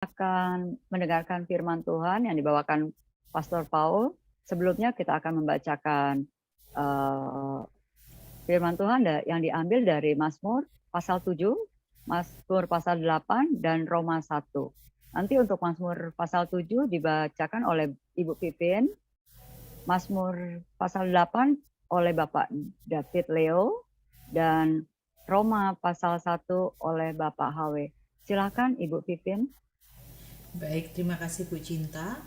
akan mendengarkan firman Tuhan yang dibawakan Pastor Paul. Sebelumnya kita akan membacakan firman Tuhan yang diambil dari Mazmur pasal 7, Mazmur pasal 8, dan Roma 1. Nanti untuk Mazmur pasal 7 dibacakan oleh Ibu Pipin, Mazmur pasal 8 oleh Bapak David Leo, dan Roma pasal 1 oleh Bapak HW. Silakan Ibu Pipin. Baik, terima kasih Bu Cinta.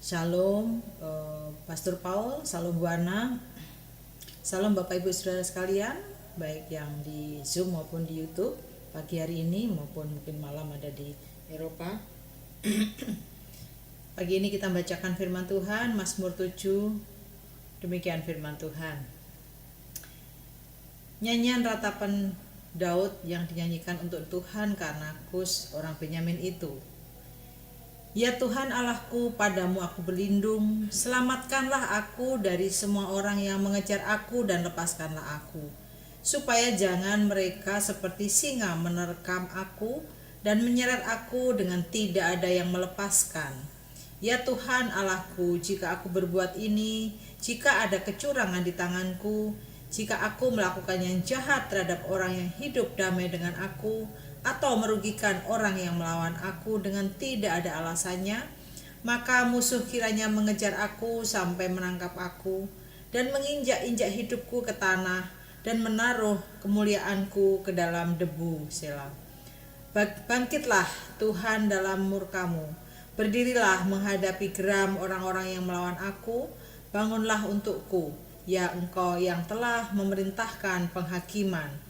Shalom Pastor Paul, Shalom Buana, Salam Bapak Ibu Saudara sekalian, baik yang di Zoom maupun di YouTube pagi hari ini maupun mungkin malam ada di Eropa. Pagi ini kita bacakan firman Tuhan, Mazmur 7, demikian firman Tuhan. Nyanyian ratapan Daud yang dinyanyikan untuk Tuhan karena Kus orang Benyamin itu. Ya Tuhan Allahku, padamu aku berlindung, selamatkanlah aku dari semua orang yang mengejar aku dan lepaskanlah aku, supaya jangan mereka seperti singa menerkam aku dan menyeret aku dengan tidak ada yang melepaskan. Ya Tuhan Allahku, jika aku berbuat ini, jika ada kecurangan di tanganku, jika aku melakukan yang jahat terhadap orang yang hidup damai dengan aku, atau merugikan orang yang melawan aku dengan tidak ada alasannya, maka musuh kiranya mengejar aku sampai menangkap aku dan menginjak-injak hidupku ke tanah dan menaruh kemuliaanku ke dalam debu. Selah. Bangkitlah Tuhan dalam murkamu, berdirilah menghadapi geram orang-orang yang melawan aku, bangunlah untukku, ya Engkau yang telah memerintahkan penghakiman.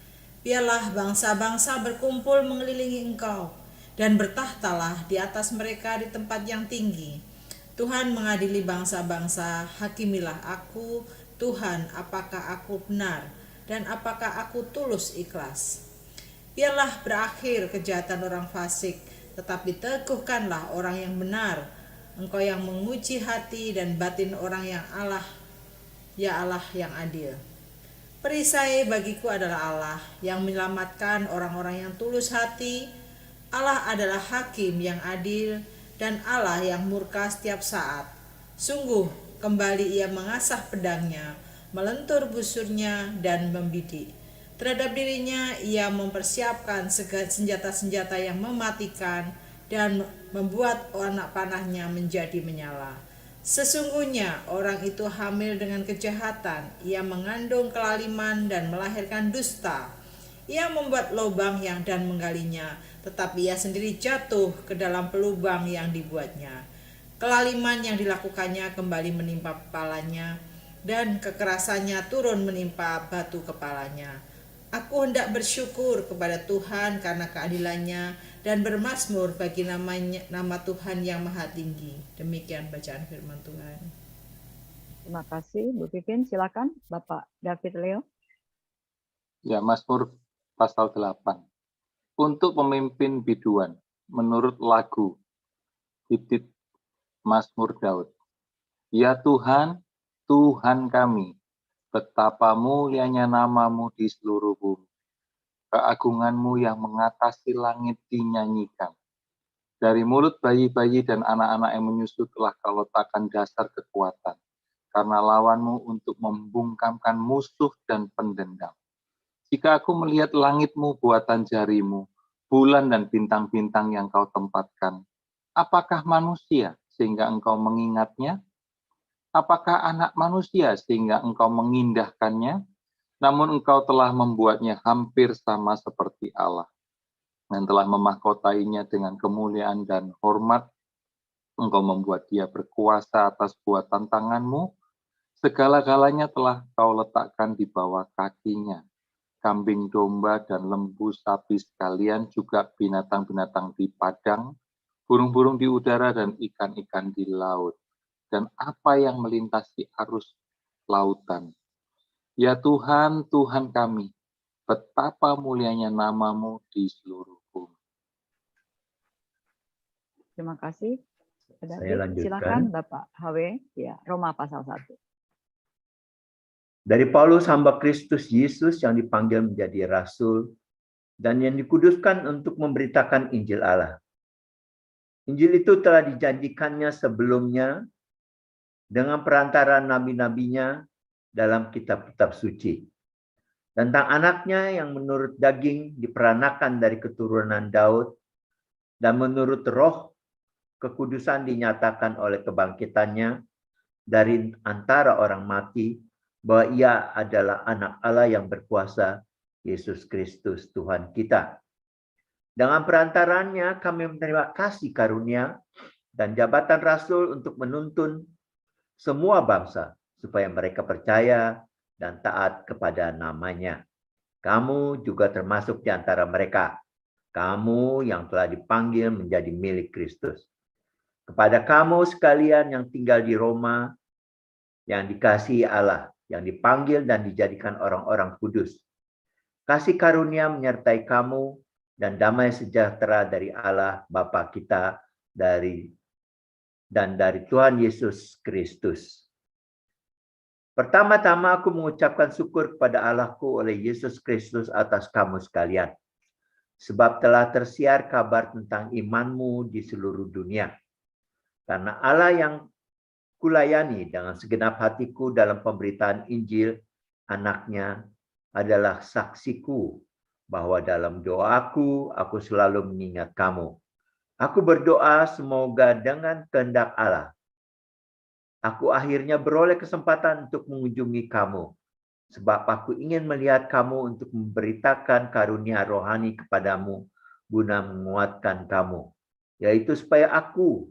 Biarlah bangsa-bangsa berkumpul mengelilingi Engkau, dan bertahtalah di atas mereka di tempat yang tinggi. Tuhan mengadili bangsa-bangsa, hakimilah aku, Tuhan, apakah aku benar, dan apakah aku tulus ikhlas. Biarlah berakhir kejahatan orang fasik, tetapi teguhkanlah orang yang benar. Engkau yang menguji hati dan batin orang yang Allah, ya Allah yang adil. Perisai bagiku adalah Allah yang menyelamatkan orang-orang yang tulus hati. Allah adalah hakim yang adil dan Allah yang murka setiap saat. Sungguh kembali ia mengasah pedangnya, melentur busurnya dan membidik. Terhadap dirinya ia mempersiapkan senjata-senjata yang mematikan dan membuat anak panahnya menjadi menyala. Sesungguhnya orang itu hamil dengan kejahatan, ia mengandung kelaliman dan melahirkan dusta. Ia membuat lubang dan menggalinya, tetapi ia sendiri jatuh ke dalam pelubang yang dibuatnya. Kelaliman yang dilakukannya kembali menimpa kepalanya, dan kekerasannya turun menimpa batu kepalanya. Aku hendak bersyukur kepada Tuhan karena keadilannya dan bermazmur bagi nama Tuhan yang maha tinggi. Demikian bacaan firman Tuhan. Terima kasih Bu Pipin. Silakan Bapak David Leo. Ya, Mazmur pasal 8. Untuk pemimpin biduan menurut lagu Hidit Mazmur Daud. Ya Tuhan, Tuhan kami, betapa mulianya namamu di seluruh bumi. Keagunganmu yang mengatasi langit dinyanyikan. Dari mulut bayi-bayi dan anak-anak yang menyusu telah kau letakkan dasar kekuatan. Karena lawanmu untuk membungkamkan musuh dan pendendam. Jika aku melihat langitmu buatan jarimu, bulan dan bintang-bintang yang kau tempatkan, apakah manusia sehingga engkau mengingatnya? Apakah anak manusia sehingga engkau mengindahkannya? Namun engkau telah membuatnya hampir sama seperti Allah, dan telah memahkotainya dengan kemuliaan dan hormat. Engkau membuat dia berkuasa atas buatan tanganmu. Segala-galanya telah kau letakkan di bawah kakinya. Kambing domba dan lembu sapi sekalian, juga binatang-binatang di padang, burung-burung di udara dan ikan-ikan di laut, dan apa yang melintasi arus lautan. Ya Tuhan, Tuhan kami, betapa mulianya namamu di seluruh bumi. Terima kasih. Saya lanjutkan. Silakan Bapak HW, ya, Roma pasal 1. Dari Paulus hamba Kristus Yesus yang dipanggil menjadi rasul dan yang dikuduskan untuk memberitakan Injil Allah. Injil itu telah dijanjikannya sebelumnya dengan perantara nabi-nabinya dalam kitab-kitab suci. Tentang anaknya yang menurut daging diperanakan dari keturunan Daud dan menurut roh kekudusan dinyatakan oleh kebangkitannya dari antara orang mati bahwa ia adalah anak Allah yang berkuasa, Yesus Kristus Tuhan kita. Dengan perantaranya kami menerima kasih karunia dan jabatan rasul untuk menuntun semua bangsa supaya mereka percaya dan taat kepada namanya. Kamu juga termasuk di antara mereka. Kamu yang telah dipanggil menjadi milik Kristus. Kepada kamu sekalian yang tinggal di Roma, yang dikasihi Allah, yang dipanggil dan dijadikan orang-orang kudus. Kasih karunia menyertai kamu dan damai sejahtera dari Allah Bapa kita dan dari Tuhan Yesus Kristus. Pertama-tama aku mengucapkan syukur kepada Allahku oleh Yesus Kristus atas kamu sekalian. Sebab telah tersiar kabar tentang imanmu di seluruh dunia. Karena Allah yang kulayani dengan segenap hatiku dalam pemberitaan Injil anaknya adalah saksiku bahwa dalam doaku aku selalu mengingat kamu. Aku berdoa semoga dengan kehendak Allah aku akhirnya beroleh kesempatan untuk mengunjungi kamu. Sebab aku ingin melihat kamu untuk memberitakan karunia rohani kepadamu guna menguatkan kamu. Yaitu supaya aku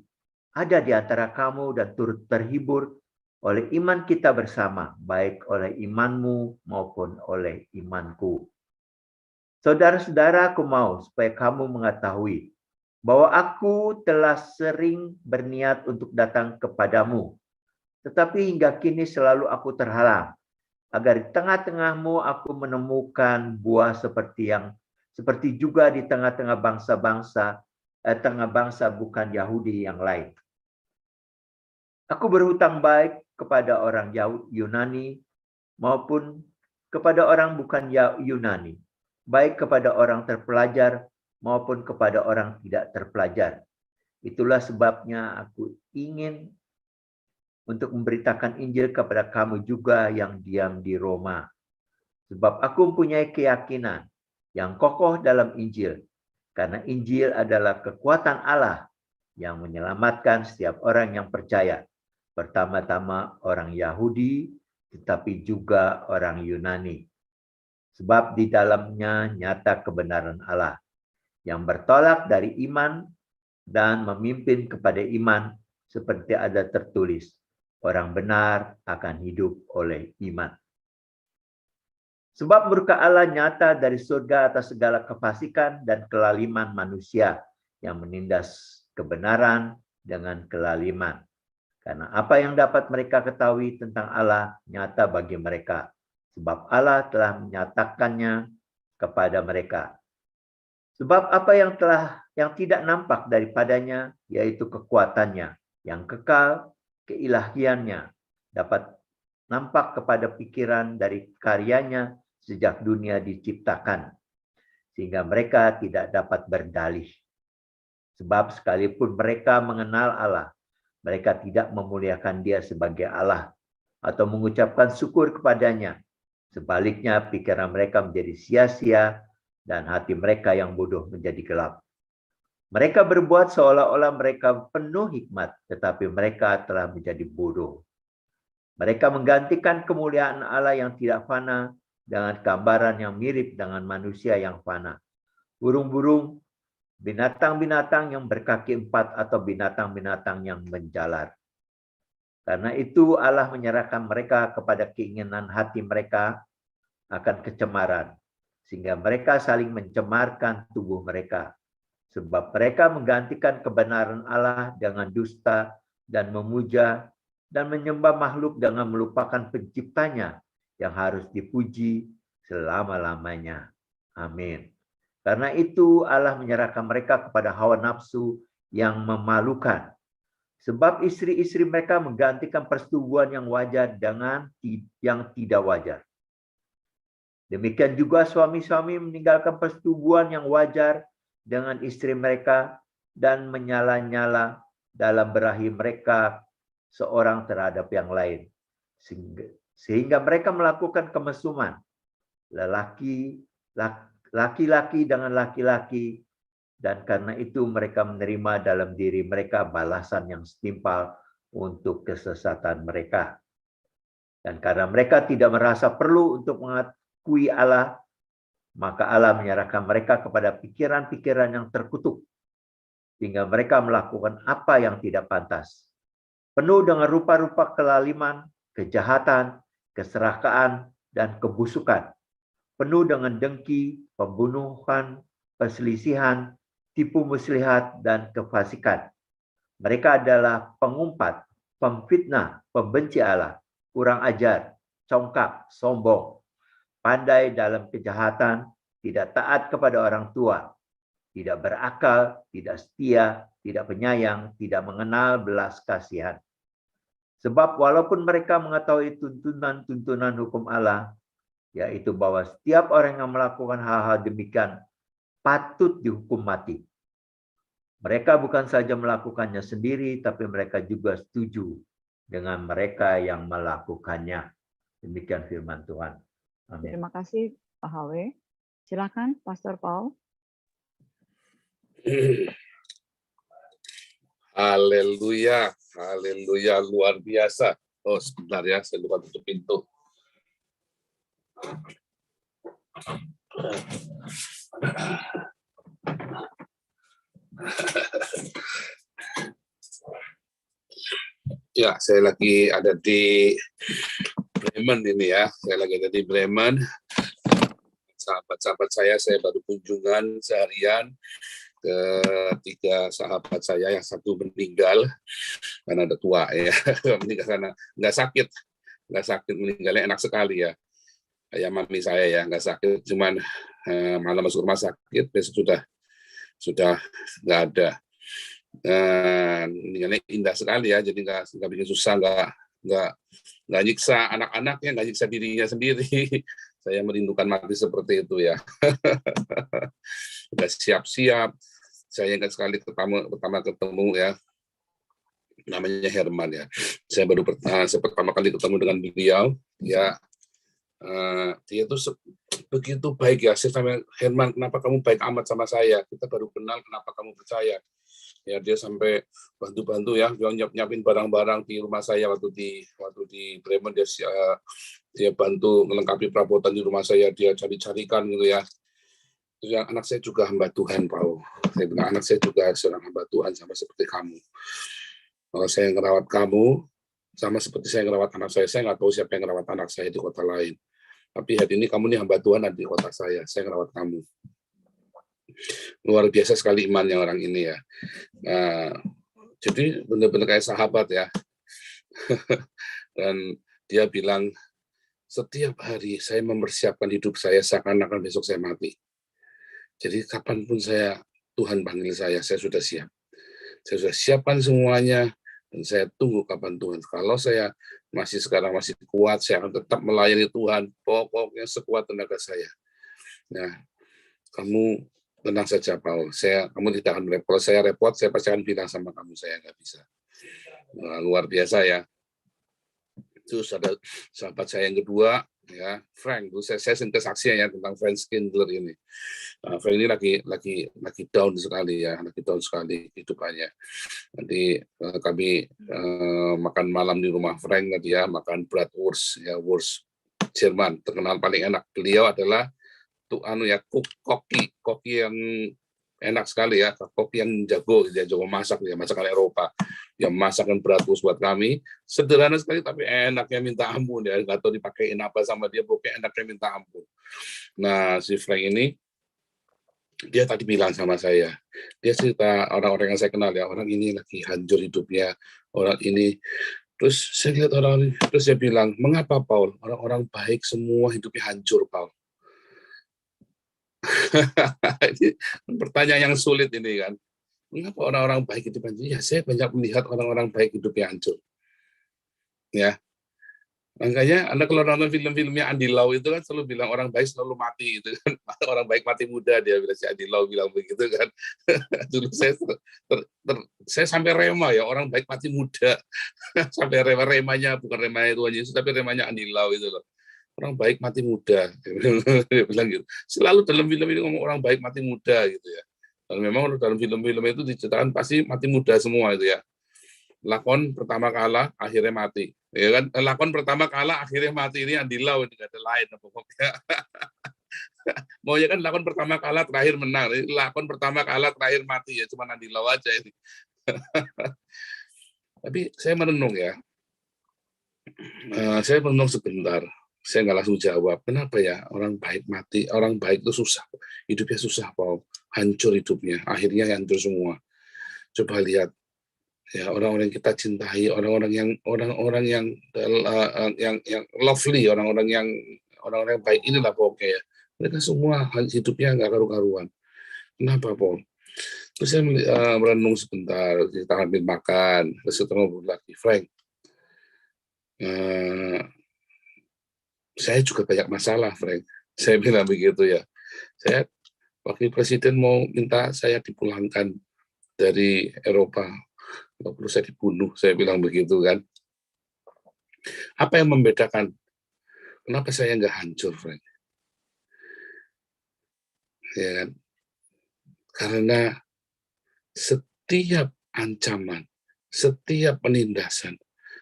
ada di antara kamu dan turut terhibur oleh iman kita bersama. Baik oleh imanmu maupun oleh imanku. Saudara-saudara, aku mau supaya kamu mengetahui bahwa aku telah sering berniat untuk datang kepadamu. Tetapi hingga kini selalu aku terhalang, agar di tengah-tengahmu aku menemukan buah seperti juga di tengah-tengah bangsa bukan Yahudi yang lain. Aku berhutang baik kepada orang Yunani maupun kepada orang bukan Yunani, baik kepada orang terpelajar maupun kepada orang tidak terpelajar. Itulah sebabnya aku ingin untuk memberitakan Injil kepada kamu juga yang diam di Roma. Sebab aku mempunyai keyakinan yang kokoh dalam Injil. Karena Injil adalah kekuatan Allah yang menyelamatkan setiap orang yang percaya. Pertama-tama orang Yahudi, tetapi juga orang Yunani. Sebab di dalamnya nyata kebenaran Allah yang bertolak dari iman dan memimpin kepada iman seperti ada tertulis. Orang benar akan hidup oleh iman. Sebab murka Allah nyata dari surga atas segala kefasikan dan kelaliman manusia yang menindas kebenaran dengan kelaliman. Karena apa yang dapat mereka ketahui tentang Allah nyata bagi mereka. Sebab Allah telah menyatakannya kepada mereka. Sebab apa yang tidak nampak daripadanya, yaitu kekuatannya yang kekal, keilahiannya dapat nampak kepada pikiran dari karyanya sejak dunia diciptakan, sehingga mereka tidak dapat berdalih. Sebab sekalipun mereka mengenal Allah, mereka tidak memuliakan Dia sebagai Allah atau mengucapkan syukur kepadanya. Sebaliknya pikiran mereka menjadi sia-sia dan hati mereka yang bodoh menjadi gelap. Mereka berbuat seolah-olah mereka penuh hikmat, tetapi mereka telah menjadi bodoh. Mereka menggantikan kemuliaan Allah yang tidak fana dengan gambaran yang mirip dengan manusia yang fana. Burung-burung, binatang-binatang yang berkaki empat atau binatang-binatang yang menjalar. Karena itu Allah menyerahkan mereka kepada keinginan hati mereka akan kecemaran, sehingga mereka saling mencemarkan tubuh mereka. Sebab mereka menggantikan kebenaran Allah dengan dusta dan memuja dan menyembah makhluk dengan melupakan penciptanya yang harus dipuji selama-lamanya. Amin. Karena itu Allah menyerahkan mereka kepada hawa nafsu yang memalukan. Sebab istri-istri mereka menggantikan persetubuhan yang wajar dengan yang tidak wajar. Demikian juga suami-suami meninggalkan persetubuhan yang wajar dengan istri mereka dan menyala-nyala dalam berahi mereka seorang terhadap yang lain. Sehingga mereka melakukan kemesuman. Laki-laki dengan laki-laki, dan karena itu mereka menerima dalam diri mereka balasan yang setimpal untuk kesesatan mereka. Dan karena mereka tidak merasa perlu untuk mengakui Allah, maka Allah menyerahkan mereka kepada pikiran-pikiran yang terkutuk, sehingga mereka melakukan apa yang tidak pantas. Penuh dengan rupa-rupa kelaliman, kejahatan, keserakahan, dan kebusukan. Penuh dengan dengki, pembunuhan, perselisihan, tipu muslihat, dan kefasikan. Mereka adalah pengumpat, pemfitnah, pembenci Allah, kurang ajar, congkak, sombong, pandai dalam kejahatan, tidak taat kepada orang tua, tidak berakal, tidak setia, tidak penyayang, tidak mengenal belas kasihan. Sebab walaupun mereka mengetahui tuntunan-tuntunan hukum Allah, yaitu bahwa setiap orang yang melakukan hal-hal demikian patut dihukum mati. Mereka bukan saja melakukannya sendiri, tapi mereka juga setuju dengan mereka yang melakukannya. Demikian firman Tuhan. Amin. Terima kasih Pak HW. Silakan Pastor Paul. Haleluya, haleluya, luar biasa. Oh, sebentar ya, saya lupa tutup pintu. Ya, saya lagi ada di Bremen ini ya. Saya lagi ada di Bremen. Sahabat-sahabat saya baru kunjungan seharian ke 3 sahabat saya, yang satu meninggal karena udah tua ya. Meninggal karena nggak sakit meninggalnya enak sekali ya. Kayak mami saya ya, nggak sakit, cuman malam masuk rumah sakit, besok sudah nggak ada. Meninggalnya indah sekali ya, jadi nggak bikin susah, nggak nyiksa anak-anaknya, nggak nyiksa dirinya sendiri. Saya merindukan mati seperti itu ya. Udah siap-siap. Saya ingat sekali pertama ketemu ya, namanya Herman ya. Saya baru pertama kali ketemu dengan beliau ya. Dia tuh begitu baik ya. Saya sama Herman, kenapa kamu baik amat sama saya? Kita baru kenal, kenapa kamu percaya? Ya, dia sampai bantu-bantu ya, dia nyiapin barang-barang di rumah saya waktu di Bremen. Dia bantu melengkapi perabotan di rumah saya, dia cari-carikan gitu ya. Terus yang anak saya juga hamba Tuhan, Paul. Saya bilang, anak saya juga seorang hamba Tuhan sama seperti kamu. Kalau saya ngerawat kamu, sama seperti saya ngerawat anak saya nggak tahu siapa yang ngerawat anak saya di kota lain. Tapi hari ini kamu nih hamba Tuhan ada di kota saya ngerawat kamu. Luar biasa sekali imannya orang ini ya. Jadi benar-benar kayak sahabat ya. Dan dia bilang, setiap hari saya mempersiapkan hidup saya seakan-akan besok saya mati. Jadi kapanpun Tuhan panggil saya sudah siap. Saya sudah siapkan semuanya, dan saya tunggu kapan Tuhan. Kalau saya sekarang masih kuat, saya akan tetap melayani Tuhan, pokoknya sekuat tenaga saya. Nah, kamu tenang saja, Paul. Kamu tidak akan repot. Kalau saya repot, saya pasti akan bilang sama kamu, saya nggak bisa. Nah, luar biasa ya. Terus ada sahabat saya yang kedua, ya Frank. Saya sering kesaksian ya tentang Frank Schindler ini. Frank ini lagi down sekali ya, lagi down sekali hidupannya. Nanti kami makan malam di rumah Frank tadi ya, makan bratwurst ya, wurst Jerman terkenal paling enak. Beliau adalah koki yang enak sekali ya, koki yang jago masak ya, masakan Eropa. Yang masakkan bratwurst buat kami, sederhana sekali tapi enaknya minta ampun ya, nggak tahu dipakein apa sama dia, pokoknya enaknya minta ampun. Nah, si Frank ini dia tadi bilang sama saya, dia cerita orang-orang yang saya kenal ya, orang ini lagi hancur hidupnya, orang ini. Terus saya lihat orang ini, terus saya bilang, mengapa Paul? Orang-orang baik semua hidupnya hancur, Paul. Ini pertanyaan yang sulit ini kan. Mengapa orang-orang baik hidup hancur? Ya, saya banyak melihat orang-orang baik hidupnya hancur. Ya. Makanya Anda kalau nonton film-filmnya Andy Lau itu kan selalu bilang orang baik selalu mati itu kan. Orang baik mati muda, dia bilang, si Andy Lau bilang begitu kan. Dulu saya sampai rema ya, orang baik mati muda. Sampai remanya bukan remanya Tuhan Yesus tapi remanya Andy Lau itu loh. Orang baik mati muda. Dia bilang gitu. Selalu dalam film ini ngomong orang baik mati muda gitu ya. Dan memang dalam film-film itu diceritakan pasti mati muda semua itu ya. Lakon pertama kalah akhirnya mati, ya kan? Lakon pertama kalah akhirnya mati, ini Andy Lau, ini nggak ada lain pokoknya. Mau ya kan lakon pertama kalah terakhir menang, lakon pertama kalah terakhir mati ya cuma Andy Lau aja ini. Tapi saya merenung ya, saya merenung sebentar. Saya nggak langsung jawab, kenapa ya orang baik mati, orang baik itu susah, hidupnya susah, Paul, hancur hidupnya, akhirnya hancur semua. Coba lihat. Ya, orang-orang yang kita cintai, orang-orang yang lovely, orang-orang yang baik inilah pokoknya ya. Mereka semua hidupnya nggak karu-karuan. Kenapa, Paul? Terus saya merenung sebentar, kita ambil makan, terus kita ngobrol lagi, Frank. Saya juga banyak masalah, Frank. Saya bilang begitu ya. Saya wakil presiden mau minta saya dipulangkan dari Eropa. Kalau perlu saya dibunuh, saya bilang begitu kan. Apa yang membedakan? Kenapa saya nggak hancur, Frank? Ya kan? Karena setiap ancaman, setiap penindasan,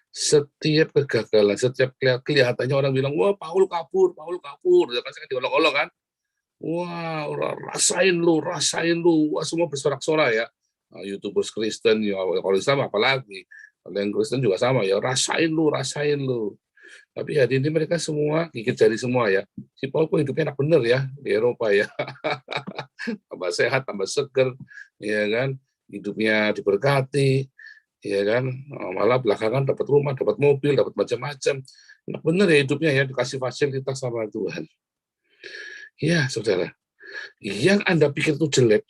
setiap kegagalan, setiap kelihatannya orang bilang, wah Paul kabur, ya kan, saya diolok-olok kan. Wah, rasain lu, wah semua bersorak-sorak ya. YouTubers Kristen, ya kalau Islam apalagi, kalau yang Kristen juga sama ya, rasain lu. Tapi hari ini mereka semua gigit jari semua ya. Si Paul kok hidupnya enak bener ya di Eropa ya, tambah sehat, tambah seger, ya kan, hidupnya diberkati, ya kan, malah belakangan dapat rumah, dapat mobil, dapat macam-macam, enak bener ya hidupnya ya, dikasih fasilitas sama Tuhan. Ya saudara, yang Anda pikir itu jelek,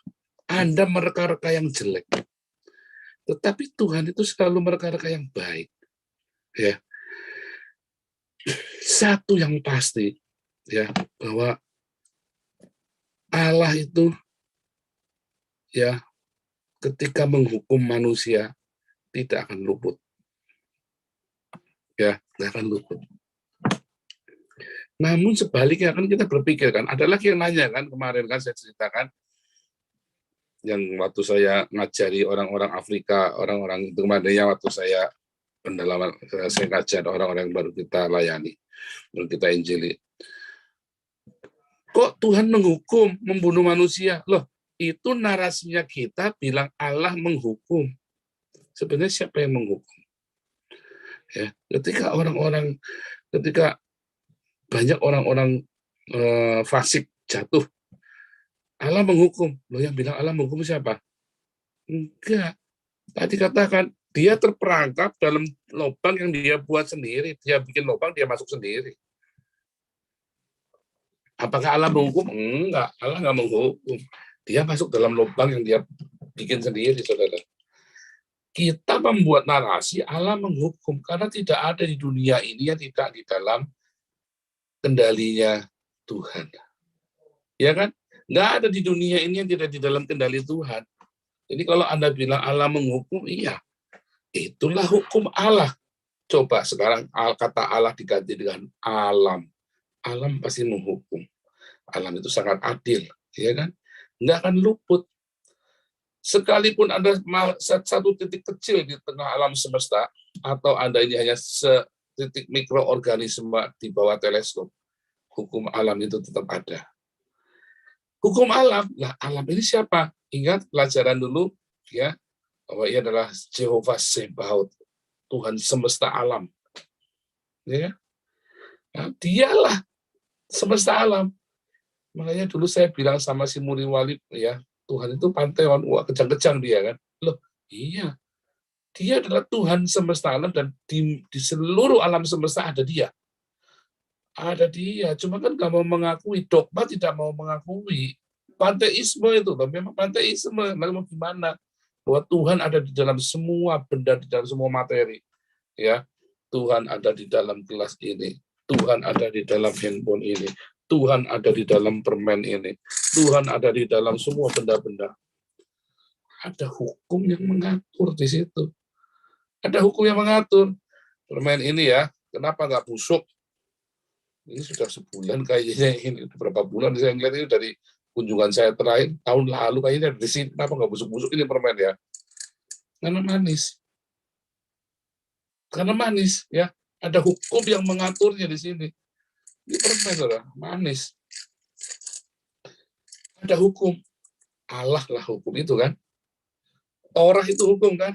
Anda mereka-reka yang jelek. Tetapi Tuhan itu selalu mereka-reka yang baik. Ya. Satu yang pasti ya, bahwa Allah itu ya ketika menghukum manusia tidak akan luput. Ya, tidak akan luput. Namun sebaliknya kan kita berpikir kan, ada lagi yang nanya kan, kemarin kan saya ceritakan yang waktu saya ngajari orang-orang Afrika, orang-orang itu kemarin waktu saya pendalaman, saya ngajar orang-orang yang baru kita layani, baru kita injili. Kok Tuhan menghukum, membunuh manusia? Loh, itu narasinya kita bilang Allah menghukum. Sebenarnya siapa yang menghukum? Ya, ketika banyak orang-orang fasik jatuh, Allah menghukum. Loh, yang bilang Allah menghukum siapa? Enggak. Tadi katakan, dia terperangkap dalam lubang yang dia buat sendiri. Dia bikin lubang, dia masuk sendiri. Apakah Allah menghukum? Enggak, Allah nggak menghukum. Dia masuk dalam lubang yang dia bikin sendiri, saudara. Kita membuat narasi Allah menghukum, karena tidak ada di dunia ini yang tidak di dalam kendalinya Tuhan. Ya kan? Nggak ada di dunia ini yang tidak di dalam kendali Tuhan. Jadi kalau Anda bilang Allah menghukum, iya. Itulah hukum Allah. Coba sekarang kata Allah diganti dengan alam. Alam pasti menghukum. Alam itu sangat adil. Ya kan? Nggak akan luput. Sekalipun Anda satu titik kecil di tengah alam semesta, atau Anda ini hanya setitik mikroorganisme di bawah teleskop, hukum alam itu tetap ada. Hukum alam, lah alam ini siapa? Ingat pelajaran dulu, ya, bahwa ia adalah Jehovah Sebaot, Tuhan semesta alam. Ya, nah, dialah semesta alam. Makanya dulu saya bilang sama si Muri Walid, ya, Tuhan itu panteon, wah kejang-kejang dia kan. Loh, iya, dia adalah Tuhan semesta alam, dan di seluruh alam semesta ada dia. Ada dia, cuma kan nggak mau mengakui, dogma tidak mau mengakui. Panteisme itu, memang panteisme, lalu mau gimana? Bahwa Tuhan ada di dalam semua benda, di dalam semua materi. Ya, Tuhan ada di dalam gelas ini, Tuhan ada di dalam handphone ini, Tuhan ada di dalam permen ini, Tuhan ada di dalam semua benda-benda. Ada hukum yang mengatur di situ. Ada hukum yang mengatur. Permen ini ya, kenapa nggak busuk? Ini sudah sebulan kayaknya, ini beberapa bulan saya ngeliat ini dari kunjungan saya terakhir tahun lalu kayaknya di sini, kenapa nggak busuk-busuk ini permen ya? Karena manis. Karena manis ya, ada hukum yang mengaturnya di sini. Ini permen saudara, manis. Ada hukum. Allah lah hukum itu kan. Torah itu hukum kan.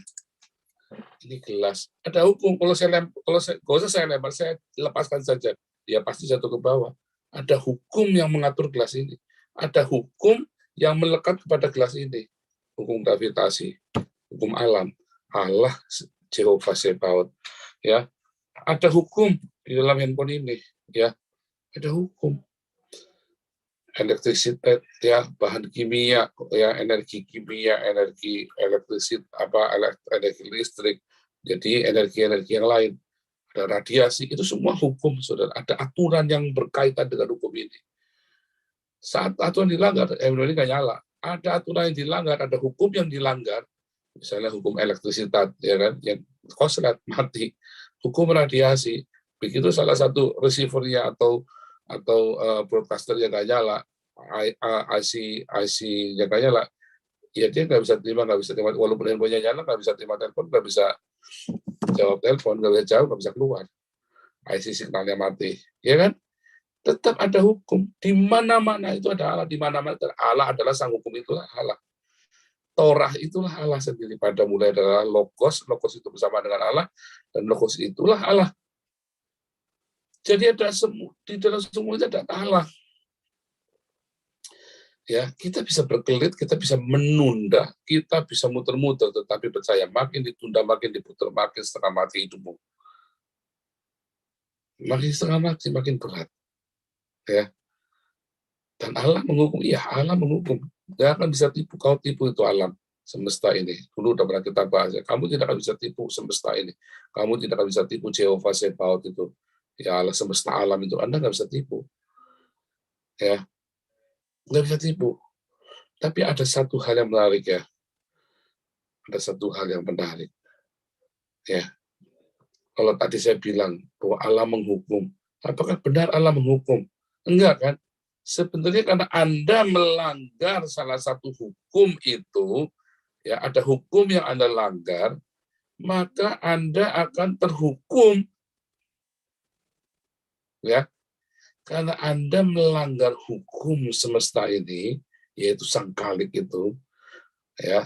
Ini gelas. Ada hukum. Kalau saya lempar, saya lepaskan saja. Dia pasti jatuh ke bawah. Ada hukum yang mengatur gelas ini. Ada hukum yang melekat kepada gelas ini. Hukum gravitasi, hukum alam. Allah Jehovah Sebaot. Ya, ada hukum di dalam handphone ini. Ya, ada hukum. Elektrisitas, ya, bahan kimia, ya, energi kimia, energi elektrisit, energi listrik. Jadi energi-energi yang lain. Ada radiasi, itu semua hukum, saudara. Ada aturan yang berkaitan dengan hukum ini. Saat aturan dilanggar, ini nggak nyala. Ada aturan yang dilanggar, ada hukum yang dilanggar. Misalnya hukum elektrisitas, ya kan, yang koslet, mati. Hukum radiasi, begitu salah satu receiver-nya atau broadcaster yang nggak nyala, IC yang nggak nyala, ya dia nggak bisa terima, walaupun handphonenya nyala, nggak bisa terima telepon, nggak bisa jawab telepon, nggak bisa jawab, nggak bisa keluar. IC signalnya mati, ya kan? Tetap ada hukum. Di mana-mana itu ada Allah, di mana-mana Allah adalah sang hukum, itulah Allah. Torah itulah Allah sendiri. Pada mulai adalah Logos itu bersama dengan Allah, dan Logos itulah Allah. Jadi ada di dalam semua itu ada Allah. Ya, kita bisa berkelit, kita bisa menunda, kita bisa muter-muter, tetapi percaya makin ditunda, makin diputar, makin setengah mati hidupmu. Makin setengah mati, makin berat. Ya. Dan Allah menghukum, iya Allah menghukum. Gak akan bisa tipu, kau tipu itu alam semesta ini. Dulu udah pernah kita bahas, ya. Kamu tidak akan bisa tipu semesta ini. Kamu tidak akan bisa tipu Jehovah Sebaot itu. Ya Allah semesta alam itu, Anda nggak bisa tipu. Ya. Nggak bisa tipu. Tapi ada satu hal yang menarik ya. Ada satu hal yang menarik. Ya. Kalau tadi saya bilang bahwa Allah menghukum, apakah benar Allah menghukum? Enggak kan? Sebenarnya karena Anda melanggar salah satu hukum itu, ya ada hukum yang Anda langgar, maka Anda akan terhukum. Ya. Karena Anda melanggar hukum semesta ini, yaitu sang Khalik itu, ya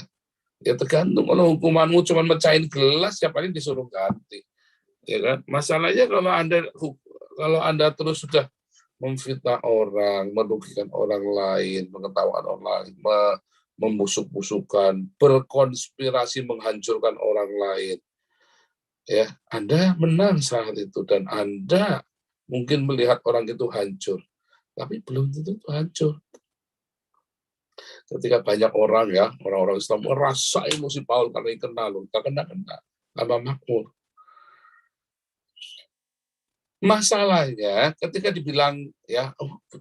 tergantung. Kalau hukumanmu cuma mecahin gelas, ya paling disuruh ganti, ya kan? Masalahnya kalau anda terus sudah memfitnah orang, merugikan orang lain, mengetawakan orang lain, membusuk-busukan, berkonspirasi menghancurkan orang lain, ya Anda menang saat itu, dan Anda mungkin melihat orang itu hancur, tapi belum tentu itu hancur. Ketika banyak orang ya, orang-orang Islam merasa emosi Paul karena kenal, tak kena tambah makmur. Masalahnya ketika dibilang ya,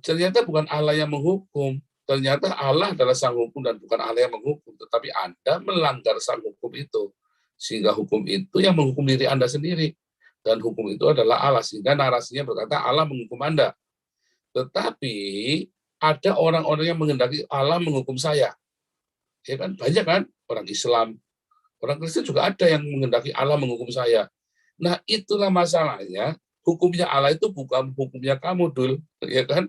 ternyata bukan Allah yang menghukum, ternyata Allah adalah sang hukum dan bukan Allah yang menghukum, tetapi Anda melanggar sang hukum itu, sehingga hukum itu yang menghukum diri Anda sendiri. Dan hukum itu adalah Allah, sehingga narasinya berkata Allah menghukum Anda. Tetapi ada orang-orang yang menghendaki Allah menghukum saya. Ya kan, banyak kan, orang Islam, orang Kristen juga ada yang menghendaki Allah menghukum saya. Nah, itulah masalahnya, hukumnya Allah itu bukan hukumnya kamu, Dul, ya kan?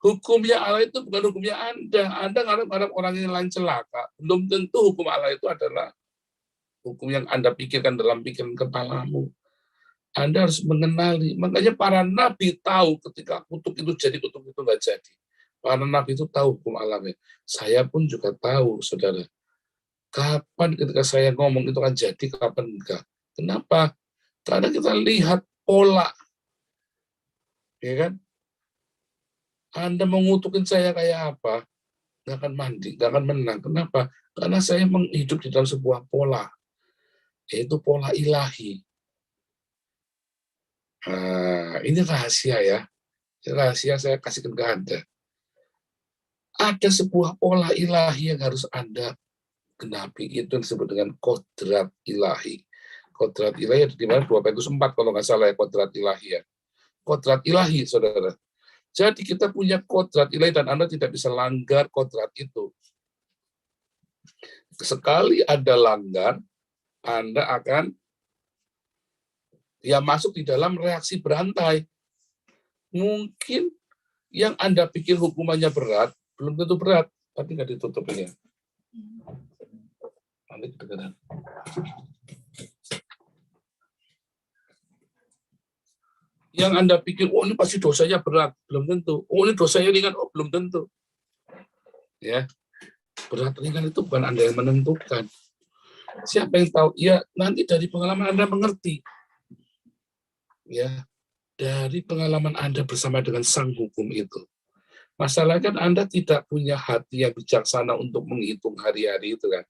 Hukumnya Allah itu bukan hukumnya Anda. Anda ngarep orang yang lain celaka. Belum tentu hukum Allah itu adalah hukum yang Anda pikirkan dalam pikiran kepalamu. Anda harus mengenali. Makanya para nabi tahu ketika kutuk itu jadi, kutuk itu nggak jadi. Para nabi itu tahu hukum alamnya. Saya pun juga tahu, saudara. Kapan ketika saya ngomong itu akan jadi, kapan enggak. Kenapa? Karena kita lihat pola. Ya kan? Anda mengutukin saya kayak apa? Nggak akan mandi, nggak akan menang. Kenapa? Karena saya hidup di dalam sebuah pola. Yaitu pola ilahi. Ini rahasia ya. Ini rahasia saya kasihkan ke Anda. Ada sebuah pola ilahi yang harus Anda genapi. Itu disebut dengan kodrat ilahi. Kodrat ilahi ada di mana? 2 Petrus 4 kalau nggak salah ya, kodrat ilahi ya. Kodrat ilahi, saudara. Jadi kita punya kodrat ilahi dan Anda tidak bisa langgar kodrat itu. Sekali ada langgar, Anda akan masuk di dalam reaksi berantai. Mungkin yang Anda pikir hukumannya berat, belum tentu berat, tapi nggak ditutup ini. Nanti kedengaran. Yang Anda pikir, oh ini pasti dosanya berat, belum tentu. Oh ini dosanya ringan, oh belum tentu. Ya, berat ringan itu bukan Anda yang menentukan. Siapa yang tahu? Ya nanti dari pengalaman Anda mengerti. Ya, dari pengalaman Anda bersama dengan sang hukum itu. Masalahnya kan Anda tidak punya hati yang bijaksana untuk menghitung hari-hari itu kan.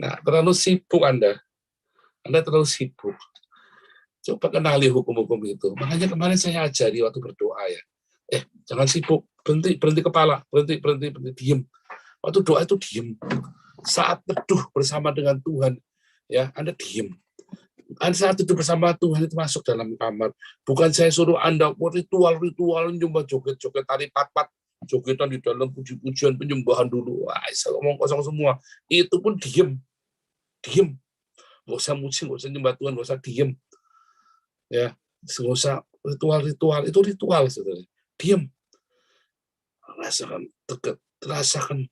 Nah, terlalu sibuk Anda. Anda terlalu sibuk. Coba kenali hukum-hukum itu. Makanya kemarin saya ajari waktu berdoa ya. Jangan sibuk, berhenti kepala, berhenti, diem. Waktu doa itu diem. Saat teduh bersama dengan Tuhan, ya Anda diem. Saat teduh bersama Tuhan itu masuk dalam kamar. Bukan saya suruh Anda ritual, nyembah joget-joget, tari pat-pat, jogetan di dalam puji-pujian penyembahan dulu. Wah, saya ngomong kosong semua. Itu pun diem. Nggak usah muji, nggak usah nyembah Tuhan, nggak usah diem. Ya, nggak usah ritual, itu ritual, saudara. Diem. Rasakan dekat, rasakan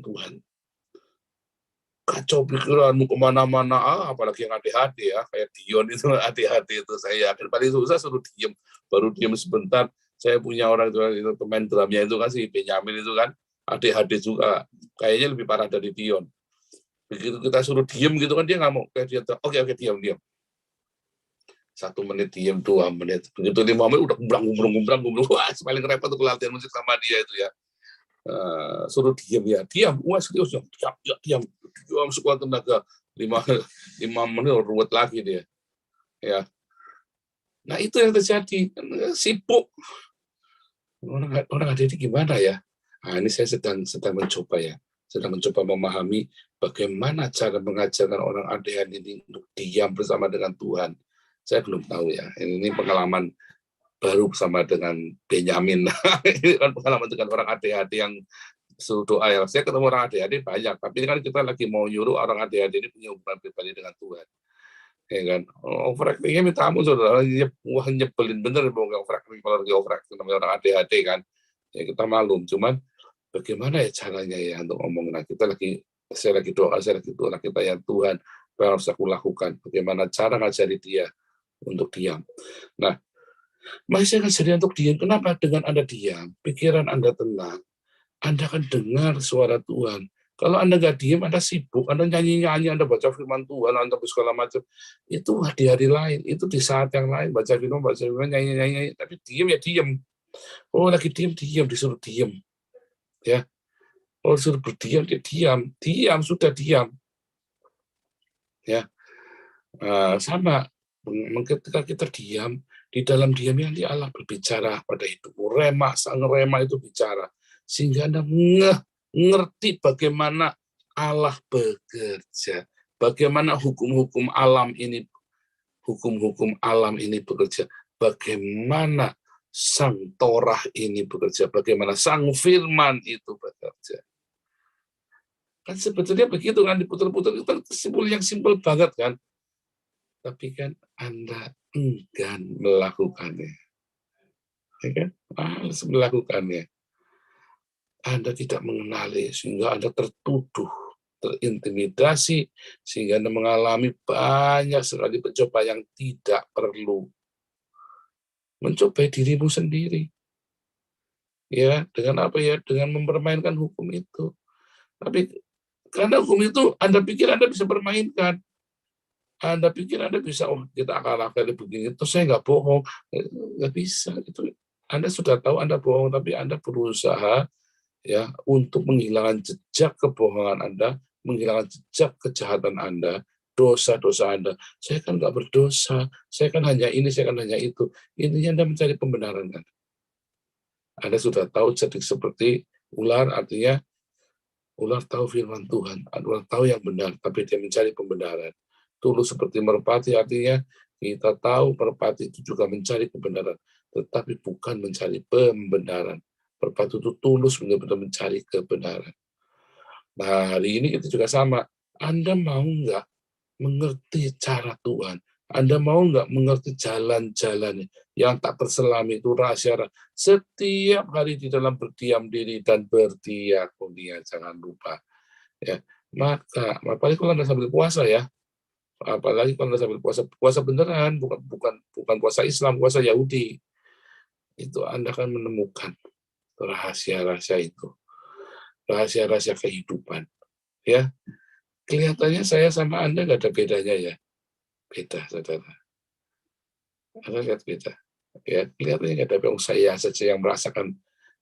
Tuhan. Kacau pikiranmu kemana-mana, apalagi yang hati-hati ya, kayak Dion itu hati-hati itu, saya yakin paling susah suruh diem, baru diem sebentar. Saya punya orang itu pemain drumnya itu kan si Benyamin itu kan, hati-hati juga, kayaknya lebih parah dari Dion. Begitu kita suruh diem gitu kan dia nggak mau, kayak dia oke diam. 1 menit diem, 2 menit, begitu 5 menit udah gumbrang. Wah, paling repot tuh latihan musik sama dia itu ya. Suruh diam, wah serius ya, diam sekuat tenaga, 5 menit ruwet lagi dia, ya. Nah itu yang terjadi, sibuk. Orang ada ini gimana ya? Nah, ini saya sedang mencoba memahami bagaimana cara mengajarkan orang ADHD ini untuk diam bersama dengan Tuhan. Saya belum tahu ya. Ini pengalaman baru bersama dengan Benyamin. Ini kan pengalaman dengan orang ADHD yang suruh doa ya. Saya ketemu orang ADHD banyak, tapi ini kan kita lagi mau nyuruh orang ADHD ini punya hubungan pribadi dengan Tuhan. Ya kan? Overactingnya minta ampun, saudara. Wah, nyebelin bener mau overacting, kalau lagi overacting namanya orang ADHD kan. Ya kita malum, cuman bagaimana ya caranya ya untuk ngomong. Nah, saya lagi doa, kita ya Tuhan, apa yang harus aku lakukan? Bagaimana cara ngajari dia untuk diam. Nah, masih saya ngajari untuk diam. Kenapa? Dengan Anda diam, pikiran Anda tenang, Anda akan dengar suara Tuhan. Kalau Anda nggak diam, Anda sibuk, Anda nyanyi-nyanyi, Anda baca firman Tuhan, Anda segala macam, itu di hari lain, itu di saat yang lain, baca firman, nyanyi-nyanyi, tapi diam ya diam. Oh, lagi diam, disuruh diam. Ya. Oh, disuruh berdiam, dia diam, sudah diam. Ya. Sama, ketika kita diam, di dalam diam yang Allah berbicara pada hidupmu. Sang rema itu bicara. Sehingga Anda ngerti bagaimana Allah bekerja. Bagaimana hukum-hukum alam ini bekerja. Bagaimana sang Torah ini bekerja. Bagaimana sang firman itu bekerja. Kan sebetulnya begitu kan, diputar-putar itu kan yang simpel banget kan. Tapi kan Anda enggan melakukannya. Ya kan? Males melakukannya. Anda tidak mengenali, sehingga Anda tertuduh, terintimidasi, sehingga Anda mengalami banyak sekali pencobaan yang tidak perlu. Mencobai dirimu sendiri. Ya, dengan apa ya? Dengan mempermainkan hukum itu. Tapi karena hukum itu Anda pikir Anda bisa permainkan. Anda pikir Anda bisa, kita akal-akali begini, itu saya nggak bohong. Nggak bisa. Itu Anda sudah tahu Anda bohong, tapi Anda berusaha ya untuk menghilangkan jejak kebohongan Anda, menghilangkan jejak kejahatan Anda, dosa-dosa Anda. Saya kan nggak berdosa, saya kan hanya ini, saya kan hanya itu. Intinya Anda mencari pembenaran kan. Anda sudah tahu jadi seperti ular, artinya ular tahu firman Tuhan, ular tahu yang benar, tapi dia mencari pembenaran. Tulus seperti merpati, artinya kita tahu merpati itu juga mencari kebenaran, tetapi bukan mencari pembenaran. Merpati itu tulus benar-benar mencari kebenaran. Nah, hari ini kita juga sama. Anda mau nggak mengerti cara Tuhan? Anda mau nggak mengerti jalan-jalannya yang tak terselami itu rahasia. Setiap hari di dalam berdiam diri dan berdiakonia, jangan lupa. Ya, maka apalagi kalau Anda sambil puasa ya, apalagi kalau Anda sambil puasa beneran, bukan puasa Islam, puasa Yahudi, itu Anda akan menemukan rahasia-rahasia itu, rahasia-rahasia kehidupan. Ya, kelihatannya saya sama Anda nggak ada bedanya ya, beda saudara. Anda lihat beda. Ya, kelihatannya nggak ada yang saya saja yang merasakan.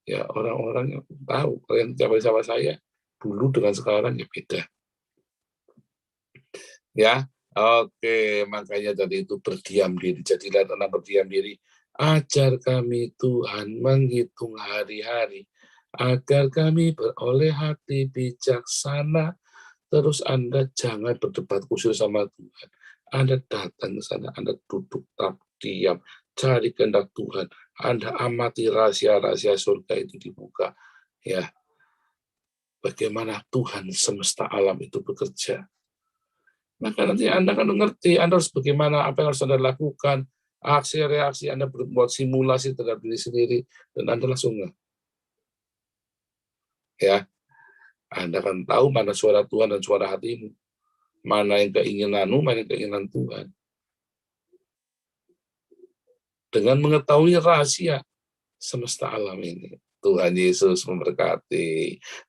Ya, orang-orang yang tahu, kalian sama saya, dulu dengan sekarang ya beda. Ya, oke, makanya tadi itu berdiam diri. Jadilah anak berdiam diri. Ajar kami Tuhan menghitung hari-hari, agar kami beroleh hati bijaksana. Terus Anda jangan berdebat khusus sama Tuhan. Anda datang ke sana, Anda duduk diam, cari kehendak Tuhan. Anda amati rahasia-rahasia surga itu dibuka. Ya, bagaimana Tuhan semesta alam itu bekerja. Maka nanti Anda akan mengerti, Anda harus bagaimana, apa yang harus Anda lakukan, aksi reaksi Anda berbuat simulasi terhadap diri sendiri, dan Anda langsung ya, Anda akan tahu mana suara Tuhan dan suara hatimu, mana yang keinginanmu, mana yang keinginan Tuhan. Dengan mengetahui rahasia semesta alam ini. Tuhan Yesus memberkati.